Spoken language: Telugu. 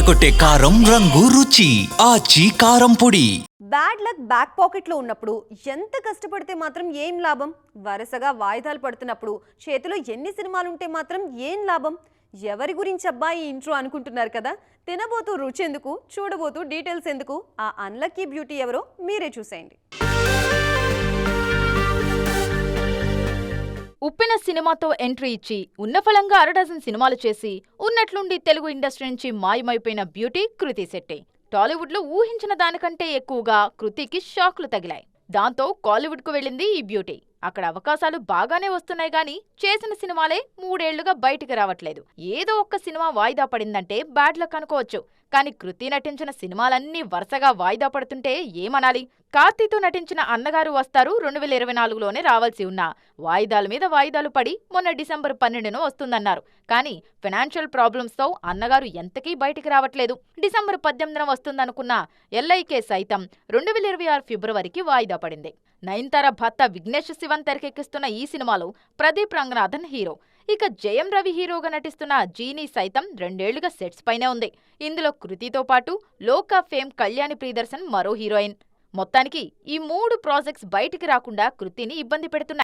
అదరగొట్టే కారం రంగు రుచి ఆచి కారం పొడి. బ్యాడ్ లక్ బ్యాక్ పాకెట్లో ఉన్నప్పుడు ఎంత కష్టపడితే మాత్రం ఏం లాభం? వరుసగా వాయిదాలు పడుతున్నప్పుడు చేతిలో ఎన్ని సినిమాలుంటే మాత్రం ఏం లాభం? ఎవరి గురించి అబ్బాయి ఇంట్రో అనుకుంటున్నారు కదా? తినబోతూ రుచి ఎందుకు, చూడబోతూ డీటెయిల్స్ ఎందుకు? ఆ అన్లక్కీ బ్యూటీ ఎవరో మీరే చూసేయండి. ఉప్పెన సినిమాతో ఎంట్రీ ఇచ్చి ఉన్నఫలంగా అరడజన్ సినిమాలు చేసి ఉన్నట్లుండి తెలుగు ఇండస్ట్రీ నుంచి మాయమైపోయిన బ్యూటీ కృతి శెట్టి. టాలీవుడ్లో ఊహించిన దానికంటే ఎక్కువగా కృతికి షాక్లు తగిలాయి. దాంతో కాలీవుడ్కు వెళ్ళింది ఈ బ్యూటీ. అక్కడ అవకాశాలు బాగానే వస్తున్నాయి గానీ చేసిన సినిమాలే 3 ఏళ్లుగా బయటికి రావట్లేదు. ఏదో ఒక్క సినిమా వాయిదా పడిందంటే బ్యాడ్ లక్ అనుకోవచ్చు. కానీ కృతి నటించిన సినిమాలన్నీ వరుసగా వాయిదా పడుతుంటే ఏమనాలి? కార్తీతో నటించిన అన్నగారు వస్తారు 2024లోనే రావాల్సి ఉన్నా వాయిదాల మీద వాయిదాలు పడి మొన్న డిసెంబర్ 12న వస్తుందన్నారు. కానీ ఫైనాన్షియల్ ప్రాబ్లమ్స్తో అన్నగారు ఎంతకీ బయటికి రావట్లేదు. డిసెంబర్ 18న వస్తుందనుకున్న ఎల్ఐకే సైతం 2026 ఫిబ్రవరికి వాయిదా పడింది. నయనతార భర్త విఘ్నేష్ శివన్ తెరకెక్కిస్తున్న ఈ సినిమాలో ప్రదీప్ రంగనాథన్ హీరో. ఇక జయం రవి హీరోగా నటిస్తున్న జీనీ సైతం 2 ఏళ్లుగా సెట్స్ పైనే ఉంది. ఇందులో కృతితో పాటు లోకా ఫేమ్ కళ్యాణి ప్రియదర్శన్ మరో హీరోయిన్. మొత్తానికి ఈ 3 ప్రాజెక్ట్స్ బయటికి రాకుండా కృతిని ఇబ్బంది పెడుతున్నాయి.